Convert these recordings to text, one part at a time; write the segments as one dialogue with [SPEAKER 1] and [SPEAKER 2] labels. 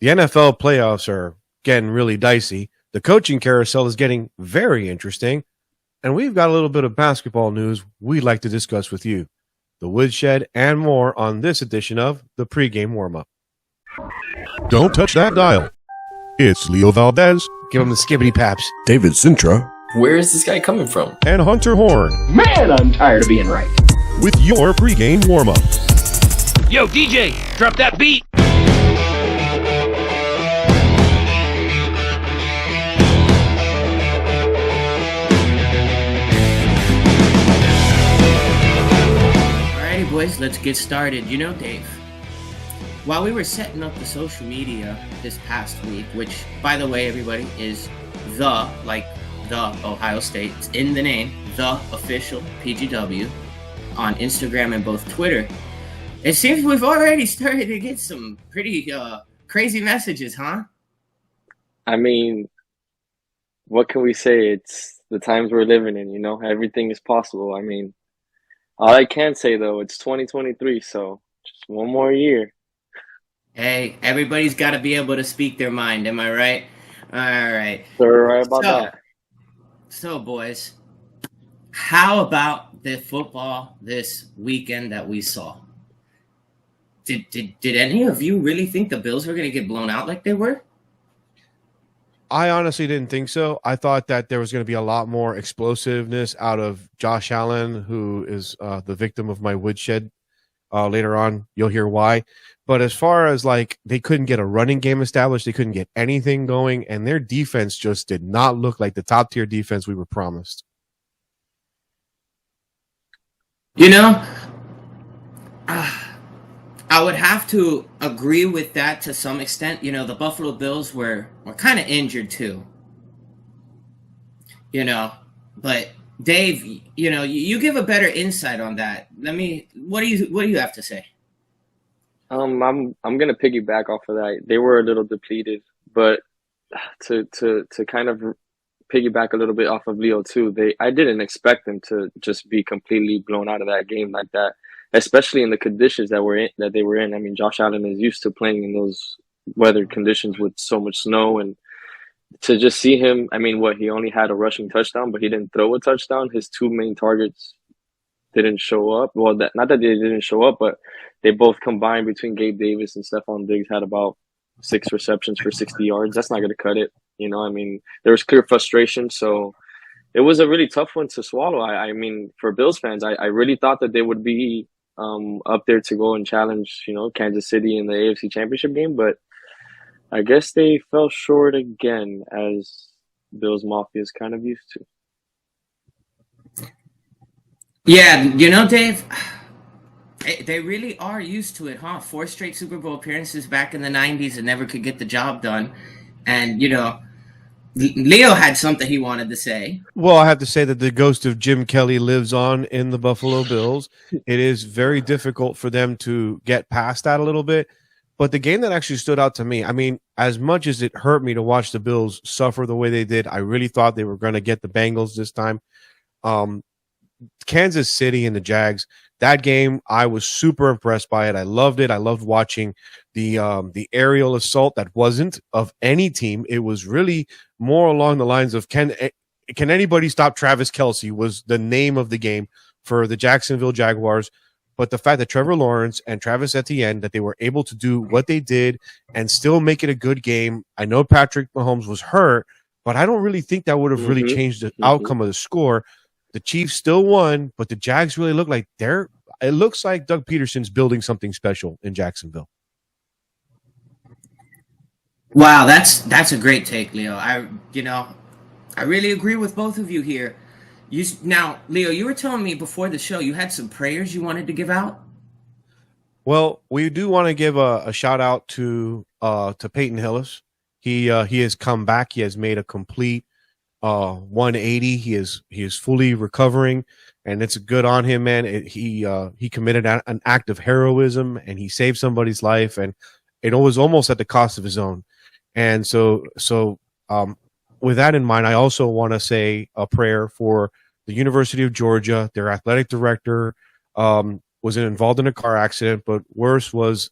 [SPEAKER 1] The NFL playoffs are getting really dicey. The coaching carousel is getting very interesting. And we've got a little bit of basketball news we'd like to discuss with you. The Woodshed and more on this edition of the Pre-Game Warmup.
[SPEAKER 2] Don't touch that dial. It's Leo Valdez.
[SPEAKER 1] Give him the skibbity paps.
[SPEAKER 2] David Sintra.
[SPEAKER 3] Where is this guy coming from?
[SPEAKER 2] And Hunter Horn.
[SPEAKER 4] Man, I'm tired of being right.
[SPEAKER 2] With your Pre-Game Warmup.
[SPEAKER 5] Yo, DJ, drop that beat.
[SPEAKER 6] Alrighty, boys, let's get started. You know, Dave, while we were setting up the social media this past week, which, by the way, everybody, is the Ohio State, it's in the name, the official PGW, on Instagram and both Twitter, it seems we've already started to get some pretty crazy messages, huh?
[SPEAKER 3] I mean, what can we say? It's the times we're living in, you know? Everything is possible. I mean, all I can say, though, it's 2023, so just one more year.
[SPEAKER 6] Hey, everybody's got to be able to speak their mind, am I right? All right.
[SPEAKER 3] So we're right about that.
[SPEAKER 6] So, boys, how about the football this weekend that we saw? Did any of you really think the Bills were going to get blown out like they were?
[SPEAKER 1] I honestly didn't think so. I thought that there was going to be a lot more explosiveness out of Josh Allen, who is the victim of my woodshed. Later on, you'll hear why. But as far as like they couldn't get a running game established, they couldn't get anything going, and their defense just did not look like the top tier defense we were promised.
[SPEAKER 6] You know, I would have to agree with that to some extent. You know, the Buffalo Bills were kind of injured too. You know, but Dave, you know, you give a better insight on that. What do you have to say?
[SPEAKER 3] I'm gonna piggyback off of that. They were a little depleted, but to kind of piggyback a little bit off of Leo too. I didn't expect them to just be completely blown out of that game like that, especially in the conditions that they were in. I mean, Josh Allen is used to playing in those weather conditions with so much snow, and to just see him, I mean, he only had a rushing touchdown, but he didn't throw a touchdown. His two main targets didn't show up. Well, not that they didn't show up, but they both combined between Gabe Davis and Stephon Diggs had about 6 receptions for 60 yards. That's not going to cut it. You know, I mean, there was clear frustration. So it was a really tough one to swallow. I mean, for Bills fans, I really thought that they would be up there to go and challenge, you know, Kansas City in the AFC Championship game. But I guess they fell short again, as Bills Mafia is kind of used to.
[SPEAKER 6] Yeah, you know, Dave, they really are used to it, huh? 4 straight Super Bowl appearances back in the 90s and never could get the job done. And, you know, Leo had something he wanted to say.
[SPEAKER 1] Well, I have to say that the ghost of Jim Kelly lives on in the Buffalo Bills. It is very difficult for them to get past that a little bit. But the game that actually stood out to me, I mean, as much as it hurt me to watch the Bills suffer the way they did, I really thought they were going to get the Bengals this time. Kansas City and the Jags, that game, I was super impressed by it. I loved it. I loved watching the aerial assault that wasn't of any team. It was really more along the lines of can anybody stop Travis Kelce was the name of the game for the Jacksonville Jaguars. But the fact that Trevor Lawrence and Travis Etienne, that they were able to do what they did and still make it a good game. I know Patrick Mahomes was hurt, but I don't really think that would have really changed the outcome of the score. The Chiefs still won, but the Jags really look like it looks like Doug Peterson's building something special in Jacksonville.
[SPEAKER 6] Wow, that's a great take, Leo. I really agree with both of you here. Now, Leo, you were telling me before the show you had some prayers you wanted to give out.
[SPEAKER 1] Well, we do want to give a shout out to Peyton Hillis. He has come back. He has made a complete 180. He is fully recovering, and it's good on him, man. He committed an act of heroism, and he saved somebody's life, and it was almost at the cost of his own. And so with that in mind, I also want to say a prayer for the University of Georgia. Their athletic director was involved in a car accident, but worse was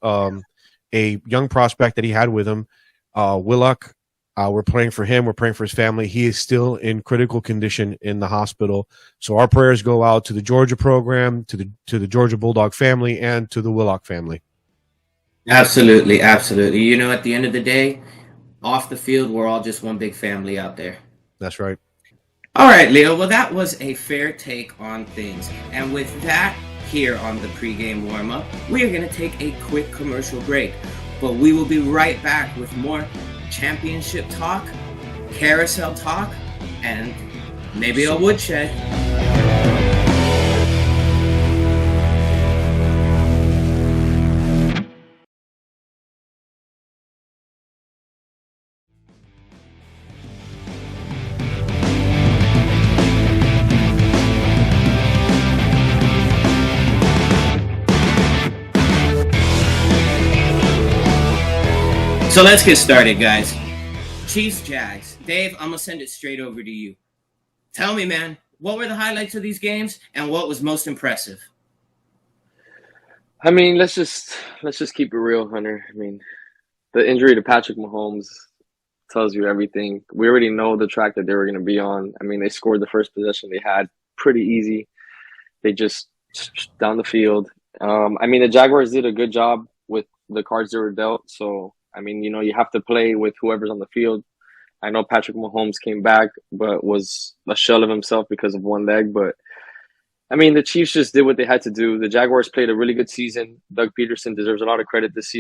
[SPEAKER 1] a young prospect that he had with him, Willock. We're praying for him. We're praying for his family. He is still in critical condition in the hospital. So our prayers go out to the Georgia program, to the Georgia Bulldog family, and to the Willock family.
[SPEAKER 6] Absolutely, absolutely. You know, at the end of the day, off the field, we're all just one big family out there.
[SPEAKER 1] That's right.
[SPEAKER 6] All right, Leo. Well, that was a fair take on things. And with that, here on the pregame warm-up, we are going to take a quick commercial break. But we will be right back with more championship talk, carousel talk, and maybe a woodshed. So let's get started, guys. Chiefs, Jags. Dave, I'm going to send it straight over to you. Tell me, man, what were the highlights of these games and what was most impressive?
[SPEAKER 3] I mean, let's just keep it real, Hunter. I mean, the injury to Patrick Mahomes tells you everything. We already know the track that they were going to be on. I mean, they scored the first possession they had pretty easy. They just down the field. I mean, the Jaguars did a good job with the cards they were dealt. So, I mean, you know, you have to play with whoever's on the field. I know Patrick Mahomes came back, but was a shell of himself because of one leg. But, I mean, the Chiefs just did what they had to do. The Jaguars played a really good season. Doug Peterson deserves a lot of credit this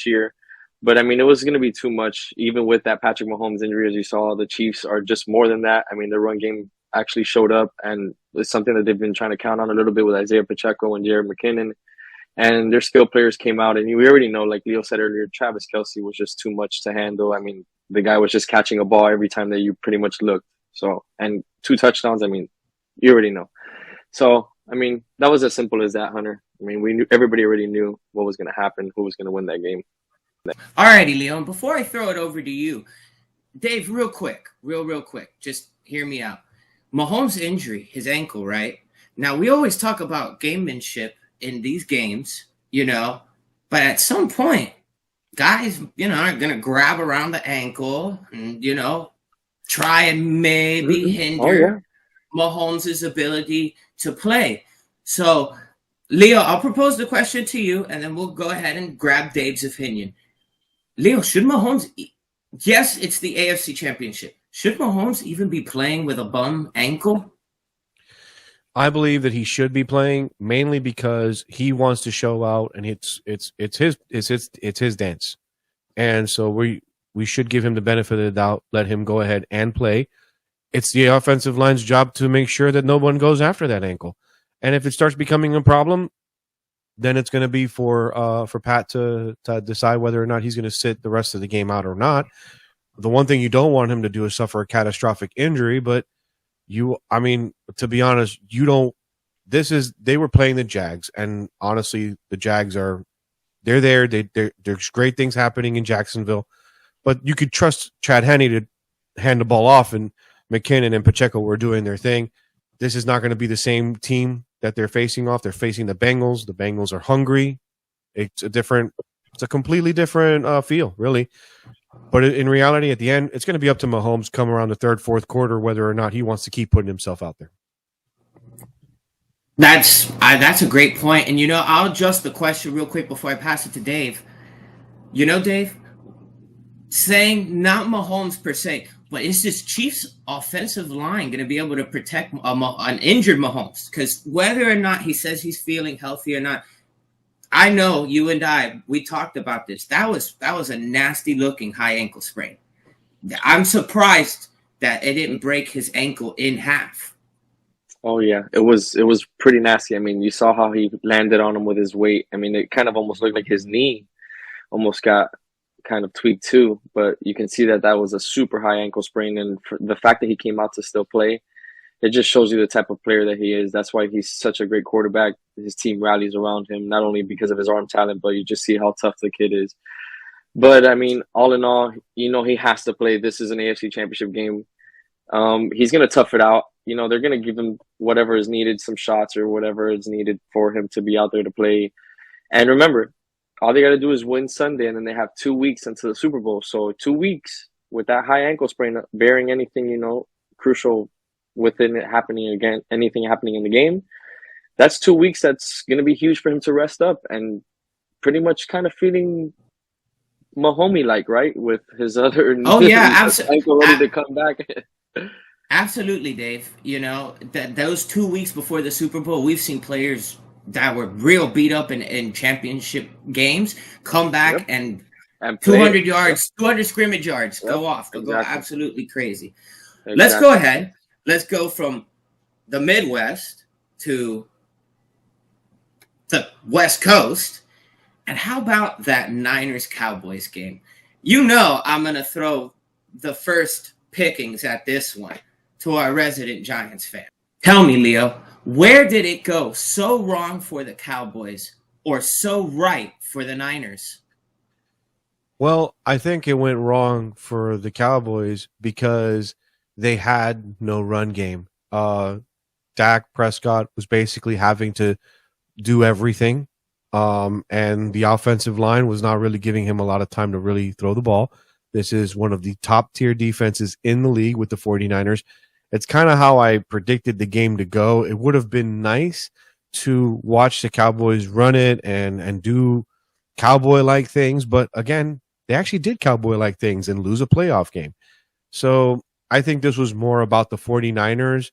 [SPEAKER 3] year. But, I mean, it was going to be too much. Even with that Patrick Mahomes injury, as you saw, the Chiefs are just more than that. I mean, the run game actually showed up, and it's something that they've been trying to count on a little bit with Isaiah Pacheco and Jared McKinnon. And their skill players came out, and we already know, like Leo said earlier, Travis Kelce was just too much to handle. I mean, the guy was just catching a ball every time that you pretty much looked. So, and 2 touchdowns, I mean, you already know. So, I mean, that was as simple as that, Hunter. I mean, everybody already knew what was going to happen, who was going to win that game.
[SPEAKER 6] All righty, Leon, before I throw it over to you, Dave, real quick, just hear me out. Mahomes' injury, his ankle, right? Now, we always talk about gamemanship in these games, you know, but at some point, guys, you know, are going to grab around the ankle and, you know, try and maybe hinder Mahomes' ability to play. So, Leo, I'll propose the question to you, and then we'll go ahead and grab Dave's opinion. Leo, should Mahomes – yes, it's the AFC Championship. Should Mahomes even be playing with a bum ankle?
[SPEAKER 1] I believe that he should be playing mainly because he wants to show out, and it's his dance, and so we should give him the benefit of the doubt, let him go ahead and play. It's the offensive line's job to make sure that no one goes after that ankle, and if it starts becoming a problem, then it's going to be for Pat to decide whether or not he's going to sit the rest of the game out or not. The one thing you don't want him to do is suffer a catastrophic injury, but I mean, to be honest, they were playing the Jags, and honestly, the Jags they're there. There's great things happening in Jacksonville, but you could trust Chad Henne to hand the ball off, and McKinnon and Pacheco were doing their thing. This is not going to be the same team that they're facing off. They're facing the Bengals. The Bengals are hungry. It's a completely different feel, really. But in reality, at the end, it's going to be up to Mahomes come around the third, fourth quarter, whether or not he wants to keep putting himself out there.
[SPEAKER 6] That's a great point. And, you know, I'll adjust the question real quick before I pass it to Dave. You know, Dave, saying not Mahomes per se, but is this Chiefs offensive line going to be able to protect an injured Mahomes? Because whether or not he says he's feeling healthy or not, I know you and we talked about this. That was a nasty looking high ankle sprain. I'm surprised that it didn't break his ankle in half.
[SPEAKER 3] Oh yeah, it was pretty nasty. I mean, you saw how he landed on him with his weight. I mean, it kind of almost looked like his knee almost got kind of tweaked too. But you can see that was a super high ankle sprain, and for the fact that he came out to still play, it just shows you the type of player that he is. That's why he's such a great quarterback. His team rallies around him, not only because of his arm talent, but you just see how tough the kid is. But, I mean, all in all, you know, he has to play. This is an AFC Championship game. He's going to tough it out. You know, they're going to give him whatever is needed, some shots or whatever is needed for him to be out there to play. And remember, all they got to do is win Sunday, and then they have 2 weeks until the Super Bowl. So 2 weeks with that high ankle sprain, bearing anything, crucial within it happening again, anything happening in the game, that's 2 weeks that's going to be huge for him to rest up and pretty much kind of feeling Mahomey-like, right? With his other
[SPEAKER 6] Oh yeah,
[SPEAKER 3] ankle ready to come back.
[SPEAKER 6] absolutely, Dave. That those 2 weeks before the Super Bowl, we've seen players that were real beat up in championship games come back and 200 yards, 200 scrimmage yards, go off. They'll go absolutely crazy. Exactly. Let's go ahead. Let's go from the Midwest to the West Coast. And how about that Niners-Cowboys game? I'm going to throw the first pickings at this one to our resident Giants fan. Tell me, Leo, where did it go so wrong for the Cowboys or so right for the Niners?
[SPEAKER 1] Well, I think it went wrong for the Cowboys because they had no run game. Dak Prescott was basically having to do everything, and the offensive line was not really giving him a lot of time to really throw the ball. This is one of the top-tier defenses in the league with the 49ers. It's kind of how I predicted the game to go. It would have been nice to watch the Cowboys run it and do Cowboy-like things, but again, they actually did Cowboy-like things and lose a playoff game. So I think this was more about the 49ers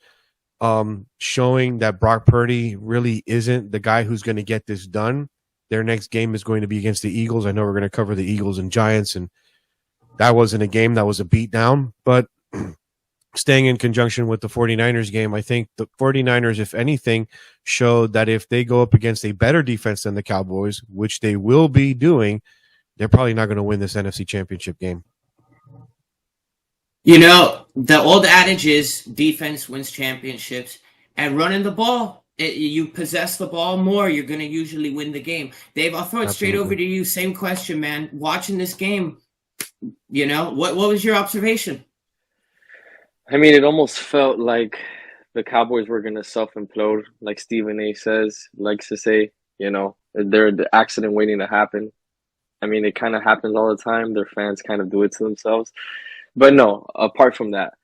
[SPEAKER 1] showing that Brock Purdy really isn't the guy who's going to get this done. Their next game is going to be against the Eagles. I know we're going to cover the Eagles and Giants, and that wasn't a game, that was a beatdown. But staying in conjunction with the 49ers game, I think the 49ers, if anything, showed that if they go up against a better defense than the Cowboys, which they will be doing, they're probably not going to win this NFC Championship game.
[SPEAKER 6] The old adage is defense wins championships, and running the ball, you possess the ball more, you're going to usually win the game. Dave, I'll throw it straight over to you. Same question, man. Watching this game, what was your observation?
[SPEAKER 3] I mean, it almost felt like the Cowboys were going to self-implode, like Stephen A. likes to say, they're the accident waiting to happen. I mean, it kind of happens all the time. Their fans kind of do it to themselves. But no, apart from that,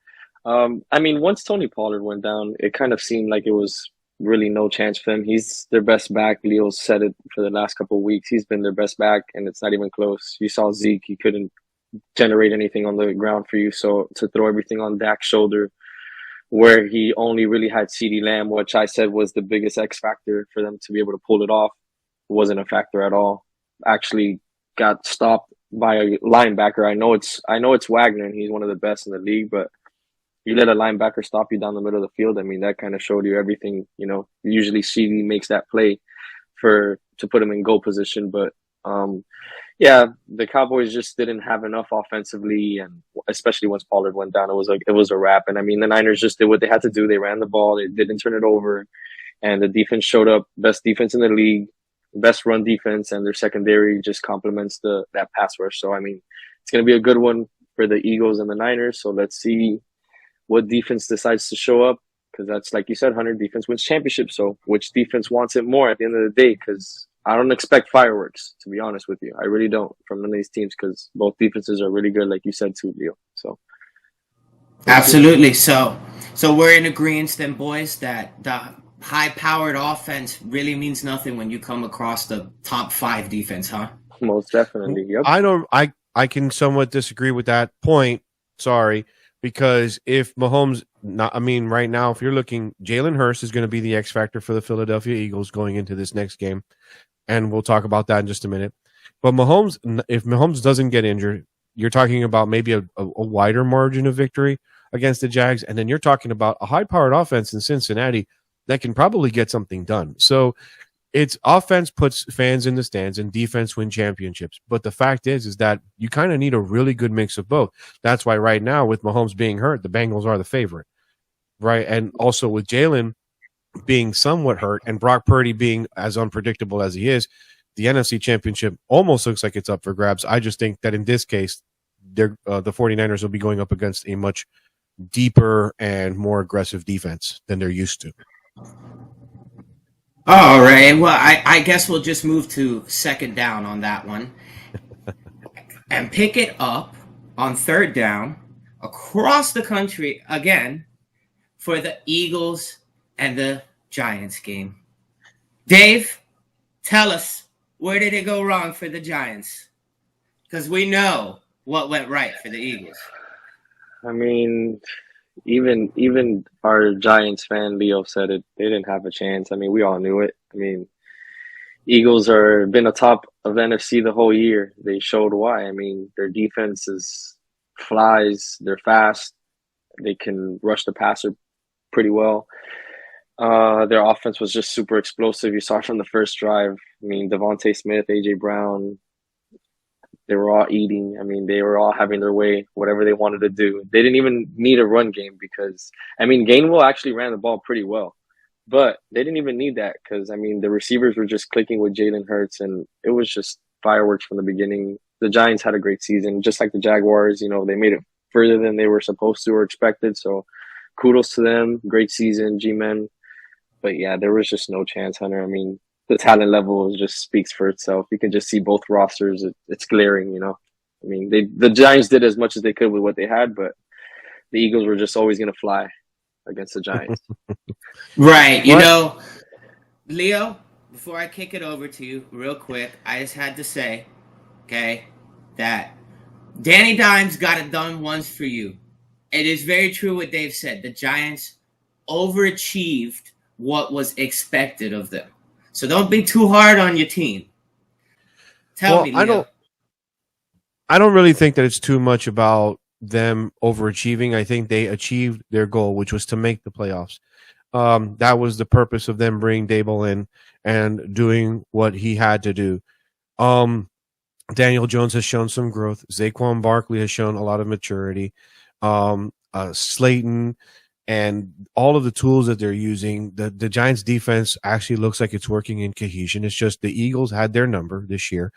[SPEAKER 3] I mean, once Tony Pollard went down, it kind of seemed like it was really no chance for him. He's their best back. Leo said it for the last couple of weeks. He's been their best back, and it's not even close. You saw Zeke. He couldn't generate anything on the ground for you. So to throw everything on Dak's shoulder, where he only really had CeeDee Lamb, which I said was the biggest X factor for them to be able to pull it off, wasn't a factor at all. Actually got stopped by a linebacker. I know it's Wagner, and he's one of the best in the league, but you let a linebacker stop you down the middle of the field. I mean, that kind of showed you everything. Usually CeeDee makes that play to put him in goal position, but yeah, the Cowboys just didn't have enough offensively, and especially once Pollard went down, it was a wrap. And I mean, the Niners just did what they had to do. They ran the ball, they didn't turn it over, and the defense showed up. Best defense in the league, best run defense, and their secondary just complements that pass rush. So I mean, it's going to be a good one for the Eagles and the Niners. So let's see what defense decides to show up, because that's, like you said, Hunter, defense wins championships. So which defense wants it more at the end of the day? Because I don't expect fireworks, to be honest with you. I really don't from none of these teams, because both defenses are really good, like you said too, Leo. So
[SPEAKER 6] absolutely. So we're in agreement then, boys, that the high-powered offense really means nothing when you come across the top 5 defense, huh?
[SPEAKER 3] Most definitely. Yep.
[SPEAKER 1] I can somewhat disagree with that point. Sorry. Because if Mahomes, right now, if you're looking, Jalen Hurts is going to be the X factor for the Philadelphia Eagles going into this next game. And we'll talk about that in just a minute. But if Mahomes doesn't get injured, you're talking about maybe a wider margin of victory against the Jags. And then you're talking about a high-powered offense in Cincinnati that can probably get something done. So it's offense puts fans in the stands and defense win championships. But the fact is that you kind of need a really good mix of both. That's why right now, with Mahomes being hurt, the Bengals are the favorite, right? And also with Jalen being somewhat hurt and Brock Purdy being as unpredictable as he is, the NFC Championship almost looks like it's up for grabs. I just think that in this case, the 49ers will be going up against a much deeper and more aggressive defense than they're used to.
[SPEAKER 6] All right. Well, I guess we'll just move to second down on that one and pick it up on third down across the country again for the Eagles and the Giants game. Dave, tell us, where did it go wrong for the Giants? Because we know what went right for the Eagles.
[SPEAKER 3] I mean, even our Giants fan Leo said it. They didn't have a chance. I mean, we all knew it. I mean, Eagles are been atop of NFC the whole year. They showed why. I mean, their defense is flies. They're fast. They can rush the passer pretty well. Their offense was just super explosive. You saw it from the first drive. I mean, Devontae Smith, AJ Brown, they were all eating. I mean, they were all having their way, whatever they wanted to do. They didn't even need a run game because, I mean, Gainwell actually ran the ball pretty well, but they didn't even need that because, I mean, the receivers were just clicking with Jalen Hurts, and it was just fireworks from the beginning. The Giants had a great season, just like the Jaguars. You know, they made it further than they were supposed to or expected. So kudos to them. Great season, G-Men. But yeah, there was just no chance, Hunter. I mean, the talent level just speaks for itself. You can just see both rosters. It's glaring, you know. I mean, the Giants did as much as they could with what they had, but the Eagles were just always going to fly against the Giants.
[SPEAKER 6] Right. You
[SPEAKER 1] What?
[SPEAKER 6] know, Leo, before I kick it over to you, real quick, I just had to say, okay, that Danny Dimes got it done once for you. It is very true what Dave said. The Giants overachieved what was expected of them. So don't be too hard on your team. Tell
[SPEAKER 1] Well,
[SPEAKER 6] me, Leo.
[SPEAKER 1] I don't really think that it's too much about them overachieving. I think they achieved their goal, which was to make the playoffs. That was the purpose of them bringing Dable in and doing what he had to do. Um, Daniel Jones has shown some growth. Saquon Barkley has shown a lot of maturity. Slayton and all of the tools that they're using, the Giants defense actually looks like it's working in cohesion. It's just the Eagles had their number this year.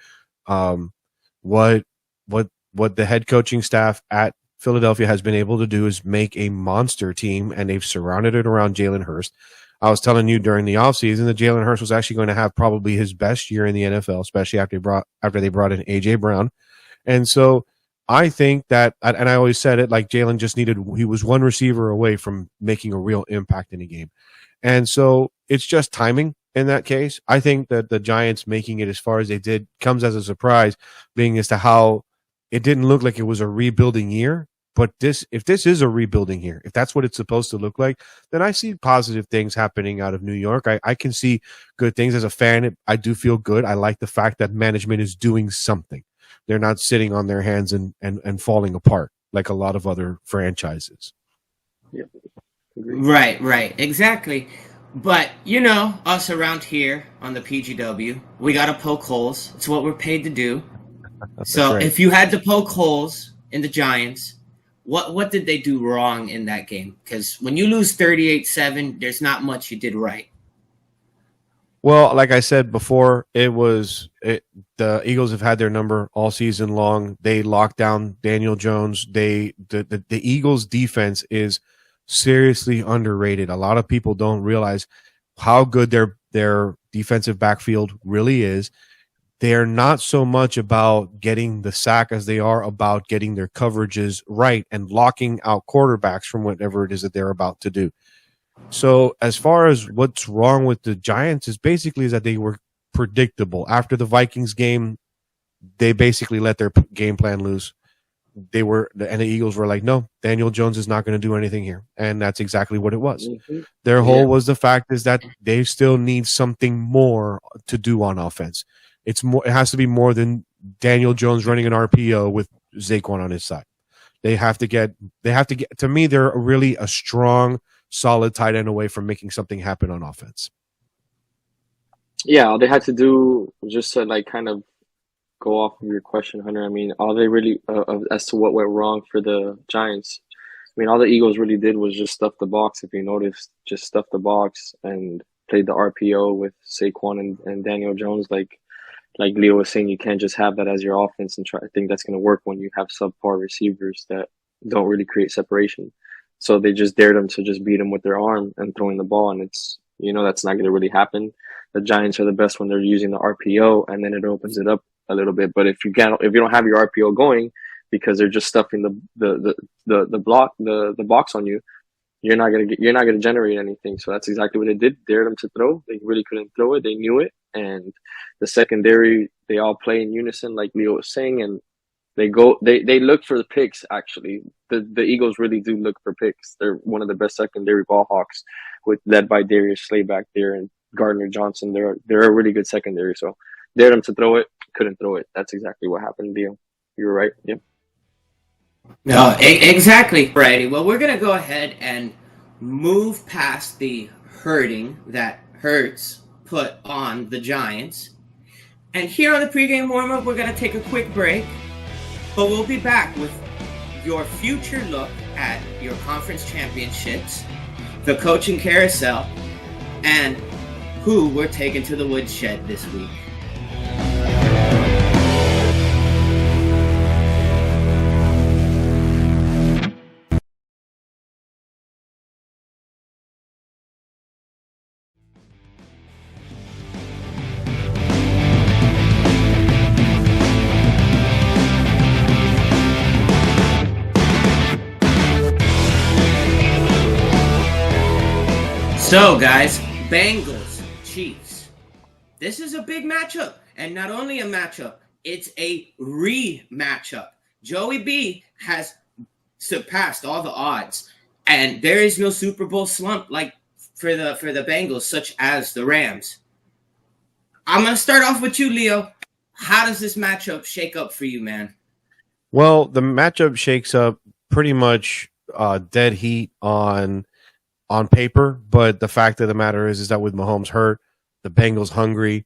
[SPEAKER 1] Um, what what the head coaching staff at Philadelphia has been able to do is make a monster team, and they've surrounded it around Jalen Hurst. I was telling you during the offseason that Jalen Hurst was actually going to have probably his best year in the NFL, especially after they brought in AJ Brown. And so I think that, and I always said it, like Jalen just he was one receiver away from making a real impact in a game. And so it's just timing in that case. I think that the Giants making it as far as they did comes as a surprise, being as to how it didn't look like it was a rebuilding year. But if this is a rebuilding year, if that's what it's supposed to look like, then I see positive things happening out of New York. I can see good things. As a fan, I do feel good. I like the fact that management is doing something. They're not sitting on their hands and falling apart like a lot of other franchises.
[SPEAKER 3] Yep.
[SPEAKER 6] Right, exactly. But you know, us around here on the PGW, we gotta poke holes. It's what we're paid to do. So
[SPEAKER 1] right.
[SPEAKER 6] if you had to poke holes in the Giants, what did they do wrong in that game? Because when you lose 38-7, there's not much you did right.
[SPEAKER 1] Well, like I said before, the Eagles have had their number all season long. They locked down Daniel Jones. The Eagles defense is seriously underrated. A lot of people don't realize how good their defensive backfield really is. They're not so much about getting the sack as they are about getting their coverages right and locking out quarterbacks from whatever it is that they're about to do. So as far as what's wrong with the Giants is basically that they were predictable. After the Vikings game, they basically let their game plan loose. And the Eagles were like, no, Daniel Jones is not going to do anything here. And that's exactly what it was.
[SPEAKER 3] Mm-hmm.
[SPEAKER 1] Their whole was the fact is that they still need something more to do on offense. It has to be more than Daniel Jones running an RPO with Saquon on his side. They have to get, to me, they're really a strong, solid tight end away from making something happen on offense.
[SPEAKER 3] Yeah, all they had to do just to like kind of go off of your question, Hunter. I mean, all they really as to what went wrong for the Giants. I mean, all the Eagles really did was just stuff the box. If you noticed, just stuff the box and played the RPO with Saquon and Daniel Jones. Like Leo was saying, you can't just have that as your offense and try. I think that's going to work when you have subpar receivers that don't really create separation. So they just dared them to just beat them with their arm and throwing the ball, and it's that's not going to really happen. the Giants are the best when they're using the RPO, and then it opens it up a little bit. But if you don't have your RPO going because they're just stuffing the box on you, you're not gonna generate anything. So that's exactly what they did. Dared them to throw. They really couldn't throw it. They knew it, and the secondary, they all play in unison, like Leo was saying, and they look for the picks. Actually, the Eagles really do look for picks. They're one of the best secondary ball hawks, led by Darius Slay back there and Gardner Johnson. They're a really good secondary. So dared them to throw it, couldn't throw it. That's exactly what happened, Leo. You were right. Yep.
[SPEAKER 6] No, exactly, righty. Well, we're gonna go ahead and move past the hurting that Hurts put on the Giants. And here on the pregame warmup, we're gonna take a quick break, but we'll be back with your future look at your conference championships, the coaching carousel, and who we're taking to the woodshed this week. So, guys, Bengals, Chiefs. This is a big matchup, and not only a matchup, it's a rematchup. Joey B has surpassed all the odds, and there is no Super Bowl slump like for the Bengals, such as the Rams. I'm gonna start off with you, Leo. How does this matchup shake up for you, man?
[SPEAKER 1] Well, the matchup shakes up pretty much dead heat on paper, but the fact of the matter is that with Mahomes hurt, the Bengals hungry,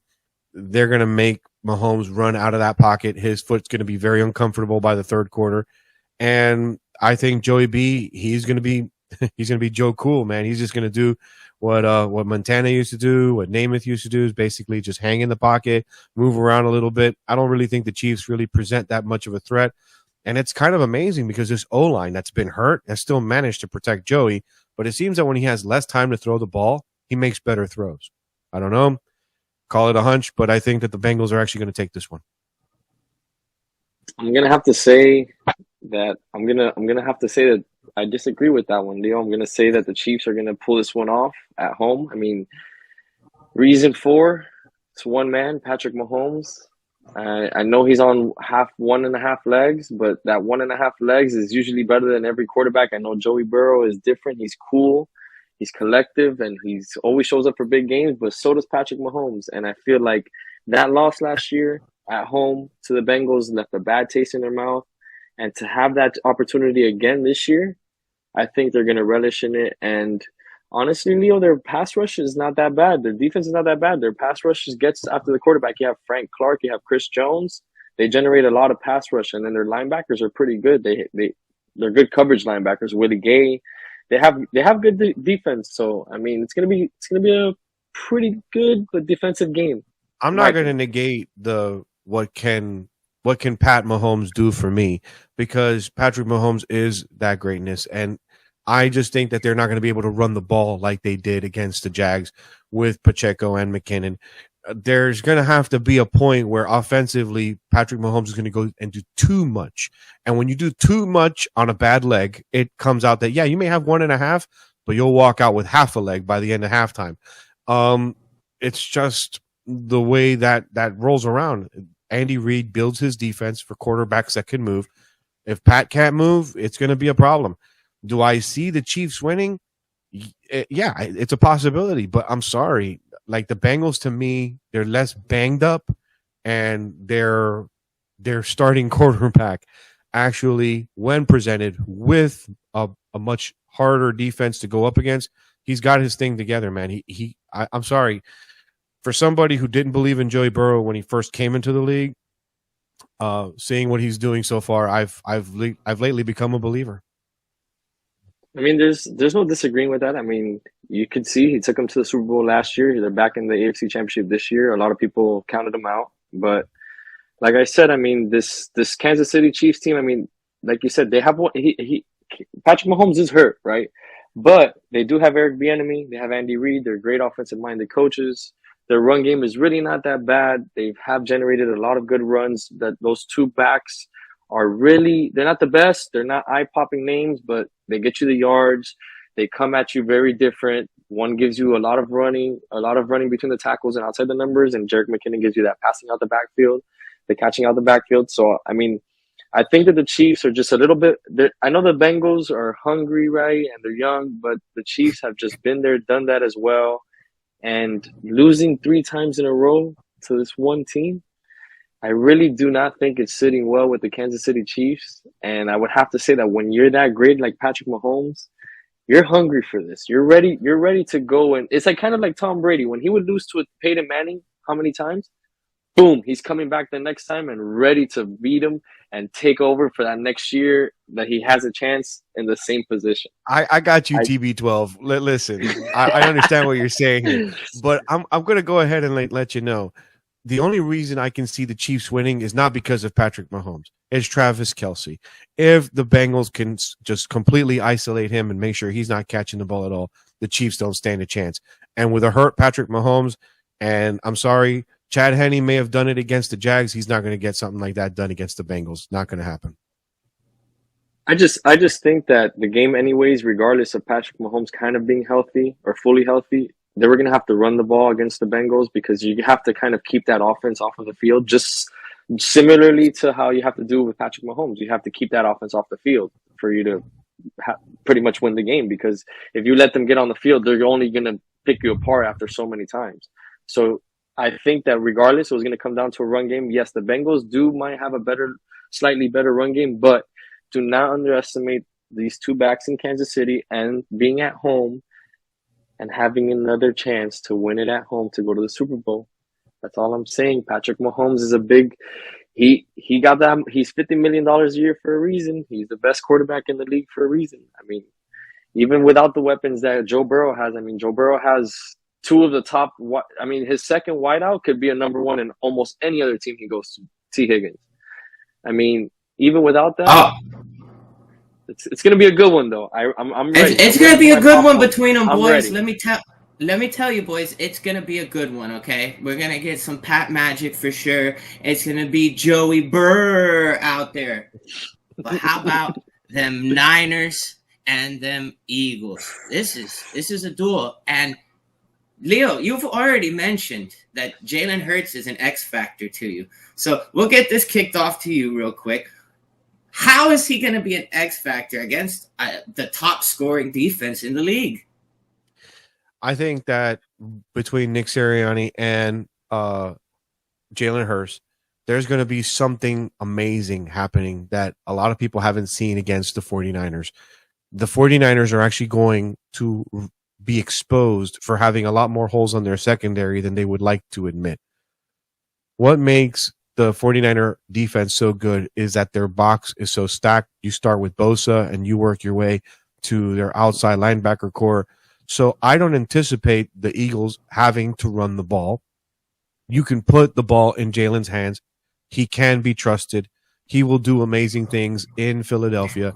[SPEAKER 1] they're going to make Mahomes run out of that pocket. His foot's going to be very uncomfortable by the third quarter, and I think Joey B, he's going to be Joe Cool, man. He's just going to do what Montana used to do, what Namath used to do, is basically just hang in the pocket, move around a little bit. I don't really think the Chiefs really present that much of a threat, and it's kind of amazing because this O-line that's been hurt has still managed to protect Joey. But it seems that when he has less time to throw the ball, he makes better throws. I don't know. Call it a hunch, but I think that the Bengals are actually going to take this one.
[SPEAKER 3] I'm gonna have to say that I disagree with that one, Leo. I'm gonna say that the Chiefs are gonna pull this one off at home. I mean, reason for it's one man, Patrick Mahomes. I know he's on 1.5 legs, but that 1.5 legs is usually better than every quarterback. I know Joey Burrow is different. He's cool, he's collective, and he's always shows up for big games, but so does Patrick Mahomes. And I feel like that loss last year at home to the Bengals left a bad taste in their mouth. And to have that opportunity again this year, I think they're going to relish in it. And honestly, Leo, their pass rush is not that bad. Their defense is not that bad. Their pass rush just gets after the quarterback. You have Frank Clark, you have Chris Jones. They generate a lot of pass rush, and then their linebackers are pretty good. They're good coverage linebackers. Willie Gay, they have good defense. So I mean, it's gonna be a pretty good but defensive game.
[SPEAKER 1] I'm not going to negate what can Pat Mahomes do for me, because Patrick Mahomes is that greatness, and I just think that they're not going to be able to run the ball like they did against the Jags with Pacheco and McKinnon. There's going to have to be a point where offensively Patrick Mahomes is going to go and do too much. And when you do too much on a bad leg, it comes out that, yeah, you may have 1.5, but you'll walk out with half a leg by the end of halftime. It's just the way that rolls around. Andy Reid builds his defense for quarterbacks that can move. If Pat can't move, it's going to be a problem. Do I see the Chiefs winning? Yeah, it's a possibility, but I'm sorry. Like, the Bengals, to me, they're less banged up, and their starting quarterback actually, when presented with a much harder defense to go up against, he's got his thing together, man. I'm sorry. For somebody who didn't believe in Joey Burrow when he first came into the league, seeing what he's doing so far, I've lately become a believer.
[SPEAKER 3] I mean, there's no disagreeing with that. I mean, you could see he took them to the Super Bowl last year. They're back in the AFC Championship this year. A lot of people counted them out, but like I said, I mean, this Kansas City Chiefs team. I mean, like you said, they have one. Patrick Mahomes is hurt, right? But they do have Eric Bieniemy. They have Andy Reid. They're great offensive-minded coaches. Their run game is really not that bad. They have generated a lot of good runs. That those two backs are really, they're not the best. They're not eye-popping names, but they get you the yards. They come at you very different. One gives you a lot of running between the tackles and outside the numbers, and Jerick McKinnon gives you that passing out the backfield, the catching out the backfield. So, I mean, I think that the Chiefs are just a little bit – I know the Bengals are hungry, right, and they're young, but the Chiefs have just been there, done that as well. And losing 3 times in a row to this one team, I really do not think it's sitting well with the Kansas City Chiefs. And I would have to say that when you're that great like Patrick Mahomes, you're hungry for this. You're ready to go. And it's like kind of like Tom Brady. When he would lose to Peyton Manning, how many times? Boom, he's coming back the next time and ready to beat him and take over for that next year that he has a chance in the same position.
[SPEAKER 1] I got you, TB12. Listen, I understand what you're saying here, but I'm going to go ahead and let you know. The only reason I can see the Chiefs winning is not because of Patrick Mahomes. It's Travis Kelce. If the Bengals can just completely isolate him and make sure he's not catching the ball at all, the Chiefs don't stand a chance. And with a hurt Patrick Mahomes, and I'm sorry, Chad Henne may have done it against the Jags. He's not going to get something like that done against the Bengals. Not going to happen.
[SPEAKER 3] I just think that the game anyways, regardless of Patrick Mahomes kind of being healthy or fully healthy, they were going to have to run the ball against the Bengals because you have to kind of keep that offense off of the field, just similarly to how you have to do with Patrick Mahomes. You have to keep that offense off the field for you to pretty much win the game, because if you let them get on the field, they're only going to pick you apart after so many times. So I think that regardless, it was going to come down to a run game. Yes, the Bengals might have a slightly better run game, but do not underestimate these two backs in Kansas City and being at home and having another chance to win it at home to go to the Super Bowl. That's all I'm saying. Patrick Mahomes is a big – he got that – he's $50 million a year for a reason. He's the best quarterback in the league for a reason. I mean, even without the weapons that Joe Burrow has, Joe Burrow has – 2 of the top, his second wideout could be a number 1 in almost any other team he goes to, T. Higgins. Even without that, it's going to be a good one, though. I'm ready.
[SPEAKER 6] It's going to be a good one between them, boys.
[SPEAKER 3] Ready.
[SPEAKER 6] Let me tell you, boys, it's going to be a good one, okay? We're going to get some Pat Magic for sure. It's going to be Joey Burr out there. But how about them Niners and them Eagles? This is a duel. And Leo, you've already mentioned that Jalen Hurts is an X factor to you. So we'll get this kicked off to you real quick. How is he going to be an X factor against the top scoring defense in the league?
[SPEAKER 1] I think that between Nick Sirianni and Jalen Hurts, there's going to be something amazing happening that a lot of people haven't seen against the 49ers. The 49ers are actually going to be exposed for having a lot more holes on their secondary than they would like to admit. What makes the 49er defense so good is that their box is so stacked. You start with Bosa and you work your way to their outside linebacker core. So I don't anticipate the Eagles having to run the ball. You can put the ball in Jalen's hands. He can be trusted. He will do amazing things in Philadelphia.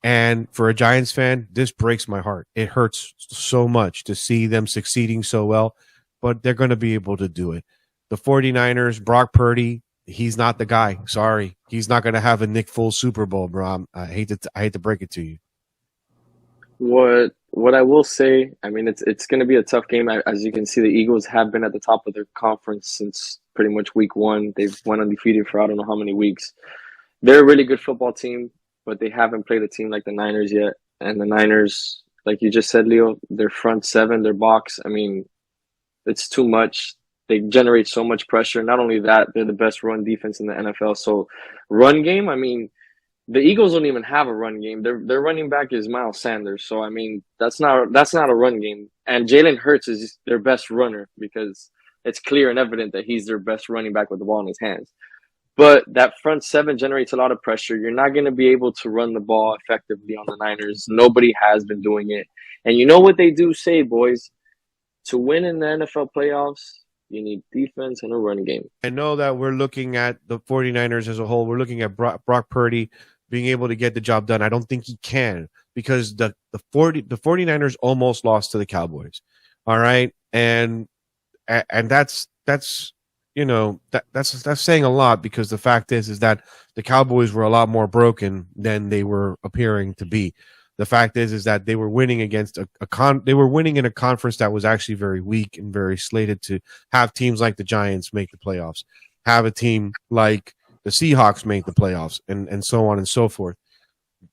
[SPEAKER 1] And for a Giants fan, this breaks my heart. It hurts so much to see them succeeding so well, but they're going to be able to do it. The 49ers, Brock Purdy, he's not the guy. Sorry. He's not going to have a Nick Foles Super Bowl, bro. I hate to break it to you.
[SPEAKER 3] What I will say, it's going to be a tough game. As you can see, the Eagles have been at the top of their conference since pretty much week 1. They've went undefeated for I don't know how many weeks. They're a really good football team, but they haven't played a team like the Niners yet. And the Niners, like you just said, Leo, their front 7, their box, it's too much. They generate so much pressure. Not only that, they're the best run defense in the NFL. So run game, the Eagles don't even have a run game. Their running back is Miles Sanders. So, that's not a run game. And Jalen Hurts is their best runner because it's clear and evident that he's their best running back with the ball in his hands. But that front 7 generates a lot of pressure. You're not going to be able to run the ball effectively on the Niners. Nobody has been doing it. And you know what they do say, boys? To win in the NFL playoffs, you need defense and a run game.
[SPEAKER 1] I know that we're looking at the 49ers as a whole. We're looking at Brock Purdy being able to get the job done. I don't think he can because the 49ers almost lost to the Cowboys. All right? And and that's that's saying a lot, because the fact is that the Cowboys were a lot more broken than they were appearing to be. The fact is that they were winning against they were winning in a conference that was actually very weak and very slated to have teams like the Giants make the playoffs, have a team like the Seahawks make the playoffs, and so on and so forth.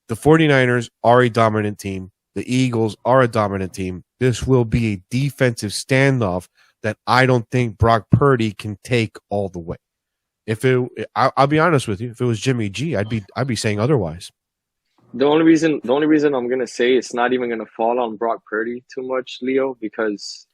[SPEAKER 1] The 49ers are a dominant team. The Eagles are a dominant team. This will be a defensive standoff that I don't think Brock Purdy can take all the way. I'll be honest with you, if it was Jimmy G, I'd be saying otherwise.
[SPEAKER 3] The only reason I'm gonna say it's not even gonna fall on Brock Purdy too much, Leo, because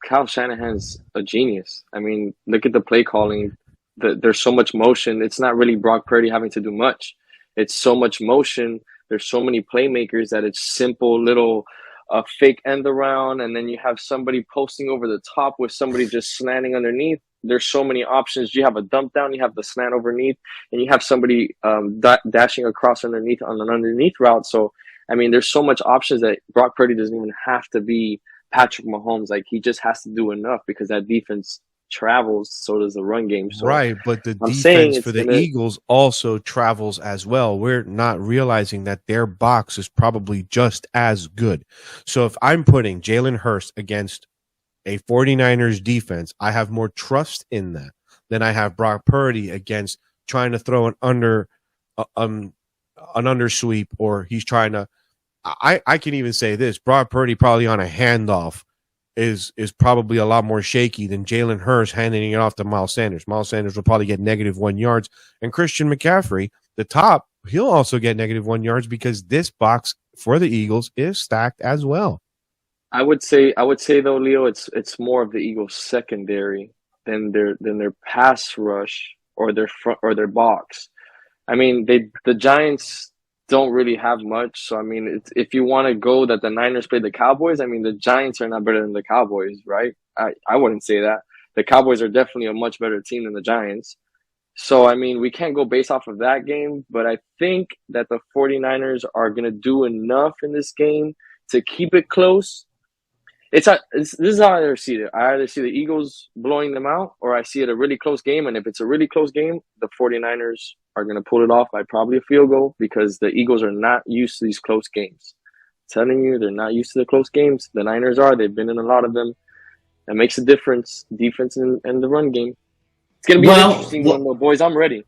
[SPEAKER 3] Kyle Shanahan's a genius. I mean, look at the play calling. There's so much motion. It's not really Brock Purdy having to do much. It's so much motion. There's so many playmakers that it's simple little fake end around, and then you have somebody posting over the top with somebody just slanting underneath. There's so many options. You have a dump down, you have the slant underneath, and you have somebody dashing across underneath on an underneath route. So, I mean, there's so much options that Brock Purdy doesn't even have to be Patrick Mahomes. Like, he just has to do enough because that defense travels, so does the run game. So
[SPEAKER 1] right, but the defense for the Eagles also travels as well. We're not realizing that their box is probably just as good. So if I'm putting Jalen Hurts against a 49ers defense, I have more trust in that than I have Brock Purdy against trying to throw an undersweep, or he's trying to I can even say this: Brock Purdy probably on a handoff is probably a lot more shaky than Jalen Hurts handing it off to Miles Sanders. Miles Sanders will probably get -1 yards. And Christian McCaffrey, the top, he'll also get -1 yards because this box for the Eagles is stacked as well.
[SPEAKER 3] I would say though, Leo, it's more of the Eagles secondary than their pass rush or their front or their box. I mean, the Giants don't really have much. So, I mean, if you want to go that the Niners play the Cowboys, I mean, the Giants are not better than the Cowboys, right? I wouldn't say that. The Cowboys are definitely a much better team than the Giants. So, I mean, we can't go based off of that game, but I think that the 49ers are going to do enough in this game to keep it close. This is how I either see it. I either see the Eagles blowing them out, or I see it a really close game. And if it's a really close game, the 49ers are going to pull it off by probably a field goal, because the Eagles are not used to these close games. I'm telling you, they're not used to the close games. The Niners are. They've been in a lot of them. That makes a difference, defense and the run game. It's going to be an interesting one, though, boys. I'm ready.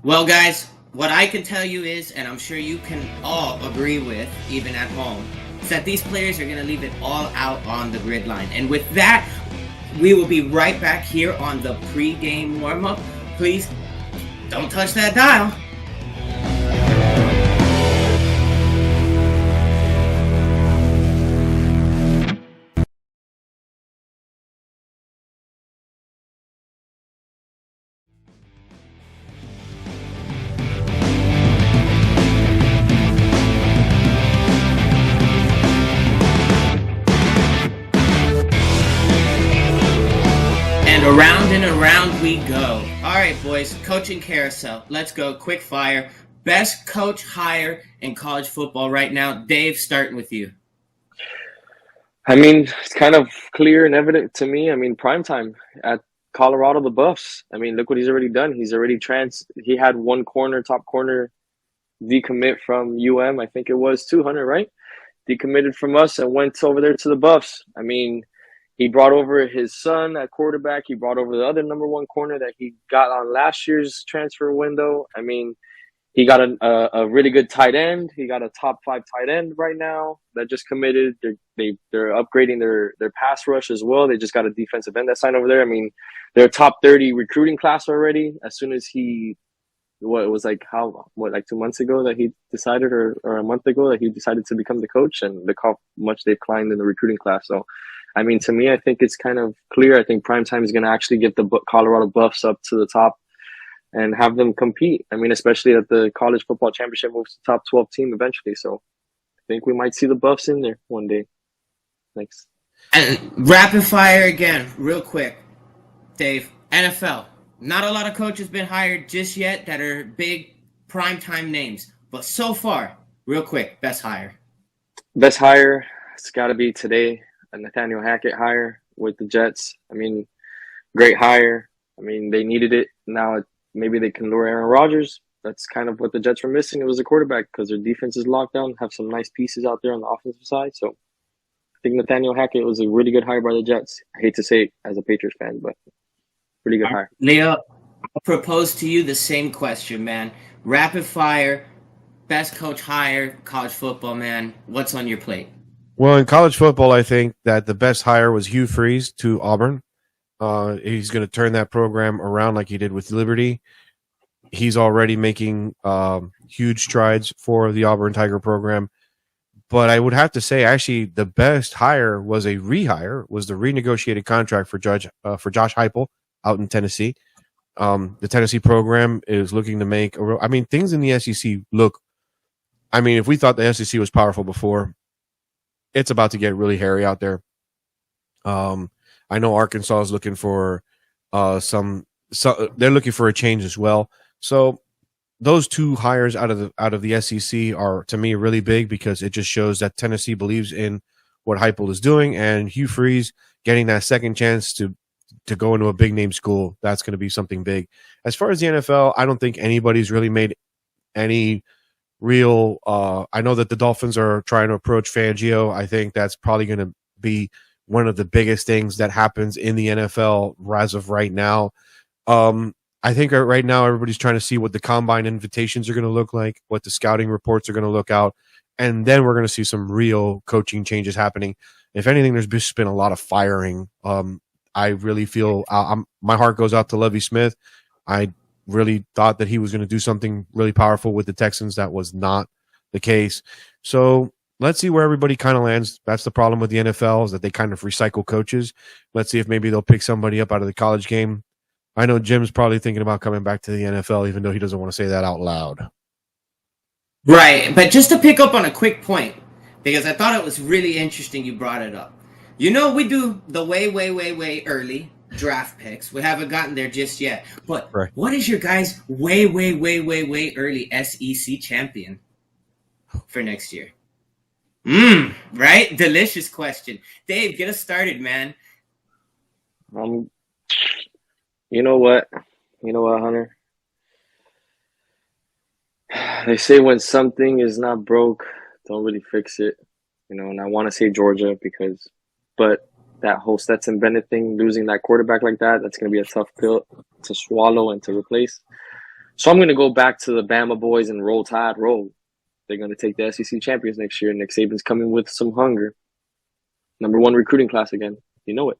[SPEAKER 6] Well, guys, what I can tell you is, and I'm sure you can all agree with, even at home, is that these players are going to leave it all out on the grid line. And with that, we will be right back here on the pre-game warm-up. Please don't touch that dial. Around and around we go. All right, boys, coaching carousel. Let's go. Quick fire. Best coach hire in college football right now. Dave, starting with you.
[SPEAKER 3] I mean, it's kind of clear and evident to me. I mean, primetime at Colorado, the Buffs. I mean, look what he's already done. He's already he had one top corner decommit from UM. I think it was 200, right? Decommitted from us and went over there to the Buffs. I mean, he brought over his son at quarterback. He brought over the other number one corner that he got on last year's transfer window. I mean, he got a really good tight end. He got a top 5 tight end right now that just committed. They're upgrading their pass rush as well. They just got a defensive end that signed over there. I mean, they're top 30 recruiting class already. As soon as it was like 2 months ago that he decided, or a month ago that he decided to become the coach, and look how much they've climbed in the recruiting class. So, I mean, to me, I think it's kind of clear. I think primetime is going to actually get the Colorado Buffs up to the top and have them compete. I mean, especially that the college football championship moves to top 12 team eventually. So I think we might see the Buffs in there one day. Thanks.
[SPEAKER 6] And rapid fire again, real quick. Dave, NFL. Not a lot of coaches been hired just yet that are big primetime names. But so far, real quick, best hire.
[SPEAKER 3] Best hire, it's got to be today. A Nathaniel Hackett hire. with the Jets. I mean, great hire. I mean, they needed it. Now maybe they can lure Aaron Rodgers. That's kind of what the Jets were missing. It was a quarterback because their defense is locked down, have some nice pieces out there on the offensive side. So I think Nathaniel Hackett was a really good hire by the Jets. I hate to say it as a Patriots fan, but pretty good hire.
[SPEAKER 6] Leo, I'll propose to you the same question, man. Rapid fire, best coach hire, college football, man. What's on your plate?
[SPEAKER 1] Well, in college football, I think that the best hire was Hugh Freeze to Auburn. He's going to turn that program around like he did with Liberty. He's already making huge strides for the Auburn Tiger program. But I would have to say, actually, the best hire was a rehire, was the renegotiated contract for Josh Heupel out in Tennessee. The Tennessee program is looking to make things in the SEC look. I mean, if we thought the SEC was powerful before, it's about to get really hairy out there. I know Arkansas is looking for they're looking for a change as well. So those two hires out of the SEC are, to me, really big because it just shows that Tennessee believes in what Heupel is doing, and Hugh Freeze getting that second chance to go into a big name school. That's going to be something big. As far as the NFL, I don't think anybody's really made any real. I know that the Dolphins are trying to approach Fangio. I think that's probably going to be one of the biggest things that happens in the NFL as of right now. I think right now everybody's trying to see what the combine invitations are going to look like, what the scouting reports are going to look out, and then we're going to see some real coaching changes happening. If anything, there's just been a lot of firing. I really feel my heart goes out to Lovie Smith. I really thought that he was going to do something really powerful with the Texans. That was not the case. So let's see where everybody kind of lands. That's the problem with the NFL, is that they kind of recycle coaches. Let's see if maybe they'll pick somebody up out of the college game. I know Jim's probably thinking about coming back to the NFL, even though he doesn't want to say that out loud.
[SPEAKER 6] Right, but just to pick up on a quick point, because I thought it was really interesting you brought it up. You know, we do the way early draft picks. We haven't gotten there just yet. But right. What is your guys' way early SEC champion for next year? Right? Delicious question. Dave, get us started, man.
[SPEAKER 3] You know what, Hunter? They say when something is not broke, don't really fix it. And I want to say Georgia but that whole Stetson Bennett thing, losing that quarterback like that, that's going to be a tough pill to swallow and to replace. So I'm going to go back to the Bama boys and roll Tide, roll. They're going to take the SEC champions next year. Nick Saban's coming with some hunger. Number 1 recruiting class again. You know it.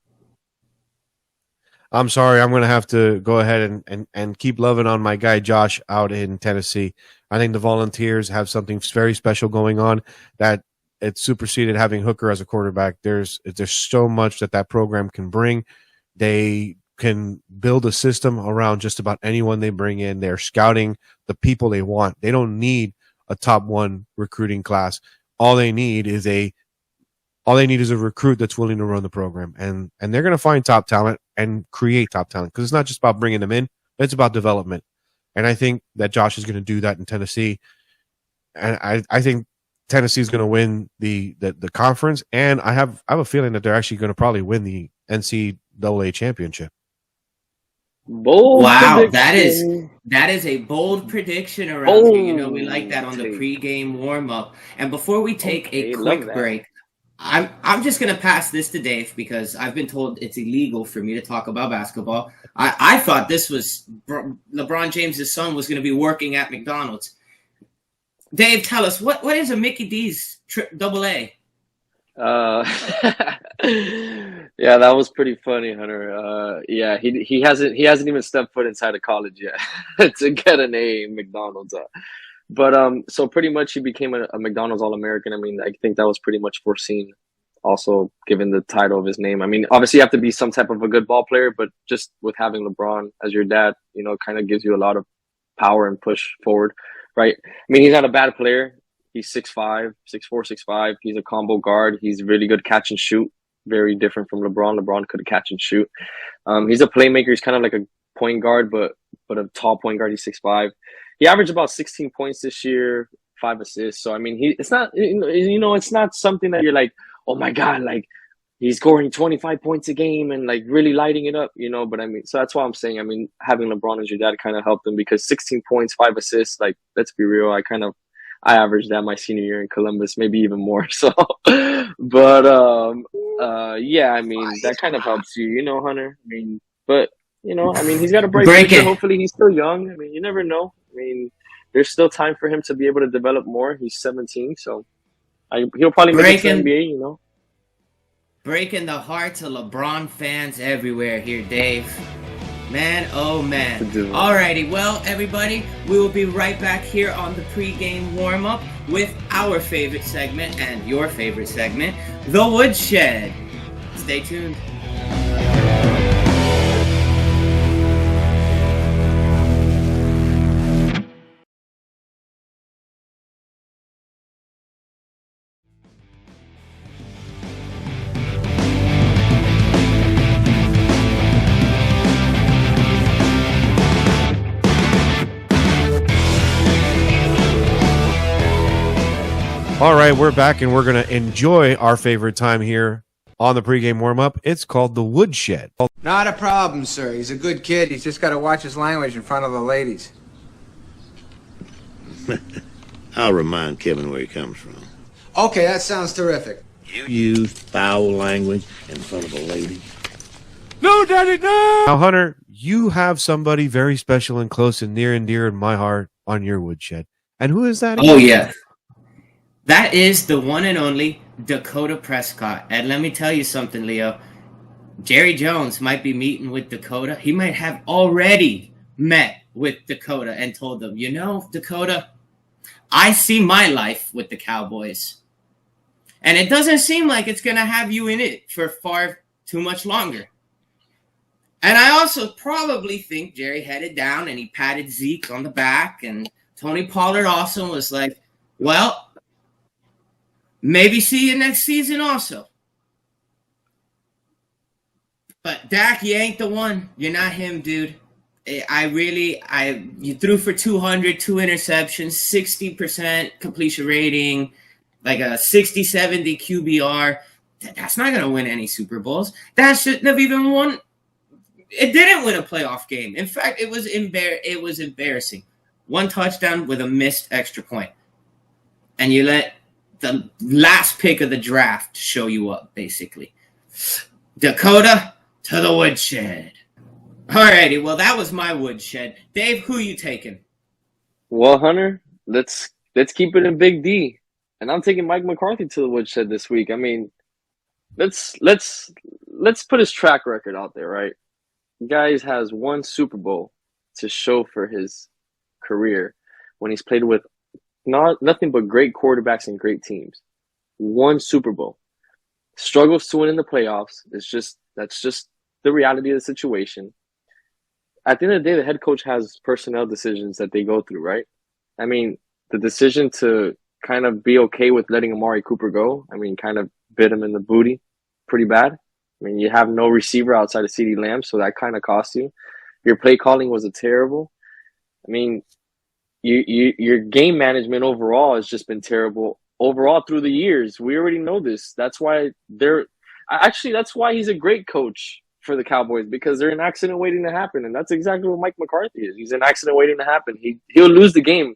[SPEAKER 1] I'm sorry. I'm going to have to go ahead and keep loving on my guy Josh out in Tennessee. I think the Volunteers have something very special going on that it superseded having Hooker as a quarterback. There's so much that program can bring. They can build a system around just about anyone they bring in. They're scouting the people they want. They don't need a top 1 recruiting class. All they need is a recruit that's willing to run the program, and they're going to find top talent and create top talent, because it's not just about bringing them in; it's about development. And I think that Josh is going to do that in Tennessee, and I think Tennessee is going to win the conference, and I have a feeling that they're actually going to probably win the NCAA championship.
[SPEAKER 3] Bold
[SPEAKER 6] prediction. that is a bold prediction around here. We like that on the pregame warm up. And before we take a quick break, I'm just gonna pass this to Dave because I've been told it's illegal for me to talk about basketball. I thought this was LeBron James' son was gonna be working at McDonald's. Dave, tell us what is a Mickey D's double A?
[SPEAKER 3] Yeah, that was pretty funny, Hunter. Yeah, he hasn't even stepped foot inside of college yet to get an A in McDonald's. But so pretty much he became a McDonald's All-American. I mean, I think that was pretty much foreseen. Also, given the title of his name. I mean, obviously you have to be some type of a good ball player, but just with having LeBron as your dad, kind of gives you a lot of power and push forward, right? I mean, he's not a bad player. He's 6'5", 6'4", 6'5". He's a combo guard. He's really good catch and shoot. Very different from LeBron. LeBron could catch and shoot. He's a playmaker. He's kind of like a point guard, but a tall point guard. He's 6'5". He averaged about 16 points this year, 5 assists. So I mean, it's not it's not something that you're like, oh my god, like he's scoring 25 points a game and like really lighting it up, you know. But I mean, so that's why I'm saying, I mean, having LeBron as your dad kind of helped him because 16 points, 5 assists, like let's be real, I averaged that my senior year in Columbus, maybe even more. So, but yeah, I mean, that kind of helps you, you know, Hunter. I mean, but you know, I mean, he's got a bright
[SPEAKER 6] Break
[SPEAKER 3] future.
[SPEAKER 6] it.
[SPEAKER 3] Hopefully, he's still young. I mean, you never know. I mean, there's still time for him to be able to develop more. He's 17, so he'll probably make it to
[SPEAKER 6] Breaking.
[SPEAKER 3] NBA, you know.
[SPEAKER 6] Breaking the hearts of LeBron fans everywhere here, Dave. Man, oh man. Alrighty, well, everybody, we will be right back here on the pregame warm-up with our favorite segment and your favorite segment, The Woodshed. Stay tuned.
[SPEAKER 1] All right, we're back, and we're going to enjoy our favorite time here on the pregame warm-up. It's called The Woodshed.
[SPEAKER 7] Not a problem, sir. He's a good kid. He's just got to watch his language in front of the ladies.
[SPEAKER 8] I'll remind Kevin where he comes from.
[SPEAKER 7] Okay, that sounds terrific.
[SPEAKER 8] You use foul language in front of a lady.
[SPEAKER 7] No, Daddy, no!
[SPEAKER 1] Now, Hunter, you have somebody very special and close and near and dear in my heart on your woodshed. And who is that again?
[SPEAKER 6] Oh, yeah. That is the one and only Dakota Prescott. And let me tell you something, Leo. Jerry Jones might be meeting with Dakota. He might have already met with Dakota and told them, you know, Dakota, I see my life with the Cowboys. And it doesn't seem like it's going to have you in it for far too much longer. And I also probably think Jerry headed down and he patted Zeke on the back. And Tony Pollard also was like, well, maybe see you next season also. But Dak, you ain't the one. You're not him, dude. You threw for 200, 2 interceptions, 60% completion rating, like a 60-70 QBR. That's not going to win any Super Bowls. That shouldn't have even won. It didn't win a playoff game. In fact, it was embarrassing. 1 touchdown with a missed extra point. And you let the last pick of the draft show you up, basically. Dakota to the woodshed. Alrighty, well, that was my woodshed. Dave, who you taking?
[SPEAKER 3] Well, Hunter, let's keep it in Big D. And I'm taking Mike McCarthy to the woodshed this week. I mean, let's put his track record out there, right? The guy has 1 Super Bowl to show for his career when he's played with nothing but great quarterbacks and great teams. 1 Super Bowl. Struggles to win in the playoffs. That's just the reality of the situation. At the end of the day, the head coach has personnel decisions that they go through, right? I mean, the decision to kind of be okay with letting Amari Cooper go, I mean, kind of bit him in the booty pretty bad. I mean, you have no receiver outside of CeeDee Lamb, so that kind of cost you. Your play calling was terrible. I mean, your game management overall has just been terrible overall through the years. We already know this. That's why that's why he's a great coach for the Cowboys, because they're an accident waiting to happen. And that's exactly what Mike McCarthy is. He's an accident waiting to happen. He'll lose the game.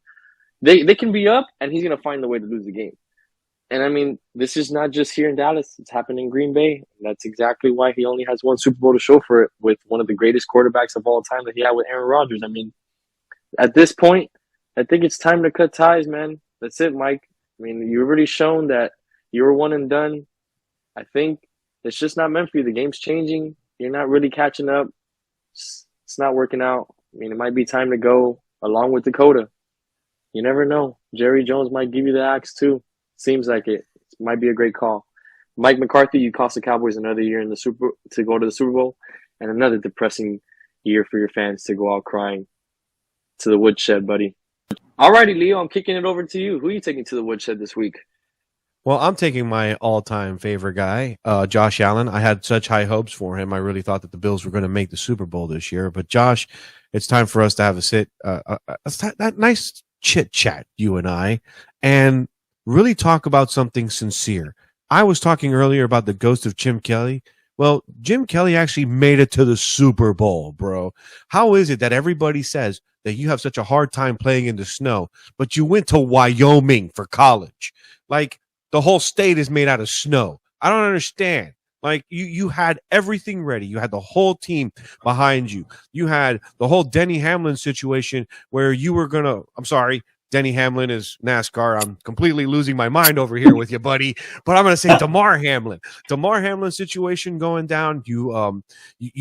[SPEAKER 3] They can be up and he's going to find the way to lose the game. And I mean, this is not just here in Dallas. It's happening in Green Bay. And that's exactly why he only has 1 Super Bowl to show for it with one of the greatest quarterbacks of all time that he had with Aaron Rodgers. I mean, at this point, I think it's time to cut ties, man. That's it, Mike. I mean, you've already shown that you were one and done. I think it's just not meant for you. The game's changing. You're not really catching up. It's not working out. I mean, it might be time to go along with Dakota. You never know. Jerry Jones might give you the axe too. Seems like it. It might be a great call. Mike McCarthy, you cost the Cowboys another year to go to the Super Bowl, and another depressing year for your fans to go out crying to the woodshed, buddy. Alrighty, Leo, I'm kicking it over to you. Who are you taking to the woodshed this week?
[SPEAKER 1] Well, I'm taking my all-time favorite guy, Josh Allen. I had such high hopes for him. I really thought that the Bills were going to make the Super Bowl this year. But Josh, it's time for us to have that nice chit-chat, you and I, and really talk about something sincere. I was talking earlier about the ghost of Jim Kelly. Well, Jim Kelly actually made it to the Super Bowl, bro. How is it that everybody says that you have such a hard time playing in the snow, but you went to Wyoming for college? Like, the whole state is made out of snow. I don't understand. Like, you had everything ready. You had the whole team behind you. You had the whole Denny Hamlin situation where you were going to, I'm sorry, Denny Hamlin is NASCAR. I'm completely losing my mind over here with you, buddy. But I'm going to say Damar Hamlin. Damar Hamlin situation going down. You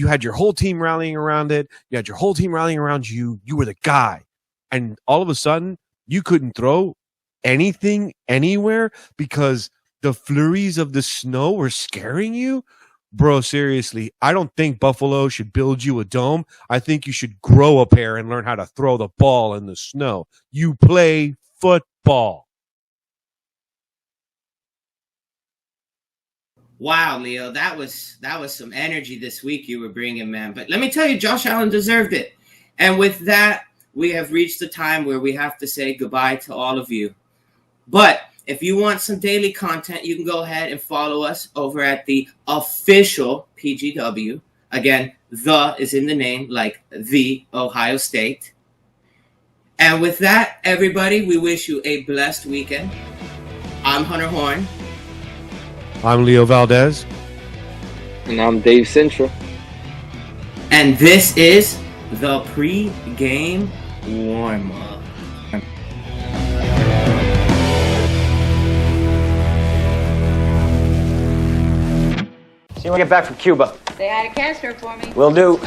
[SPEAKER 1] had your whole team rallying around it. You had your whole team rallying around you. You were the guy. And all of a sudden, you couldn't throw anything anywhere because the flurries of the snow were scaring you. Bro, seriously, I don't think Buffalo should build you a dome. I think you should grow a pair and learn how to throw the ball in the snow. You play football.
[SPEAKER 6] Wow, Leo, that was some energy this week you were bringing, man. But let me tell you, Josh Allen deserved it. And with that, we have reached the time where we have to say goodbye to all of you. But if you want some daily content, you can go ahead and follow us over at the official PGW. Again, the is in the name, like the Ohio State. And with that, everybody, we wish you a blessed weekend. I'm Hunter Horn.
[SPEAKER 1] I'm Leo Valdez.
[SPEAKER 3] And I'm Dave Central.
[SPEAKER 6] And this is the Pre-Game Warmup.
[SPEAKER 4] See you when I get back from Cuba.
[SPEAKER 9] Say hi to Castro for me.
[SPEAKER 4] Will do.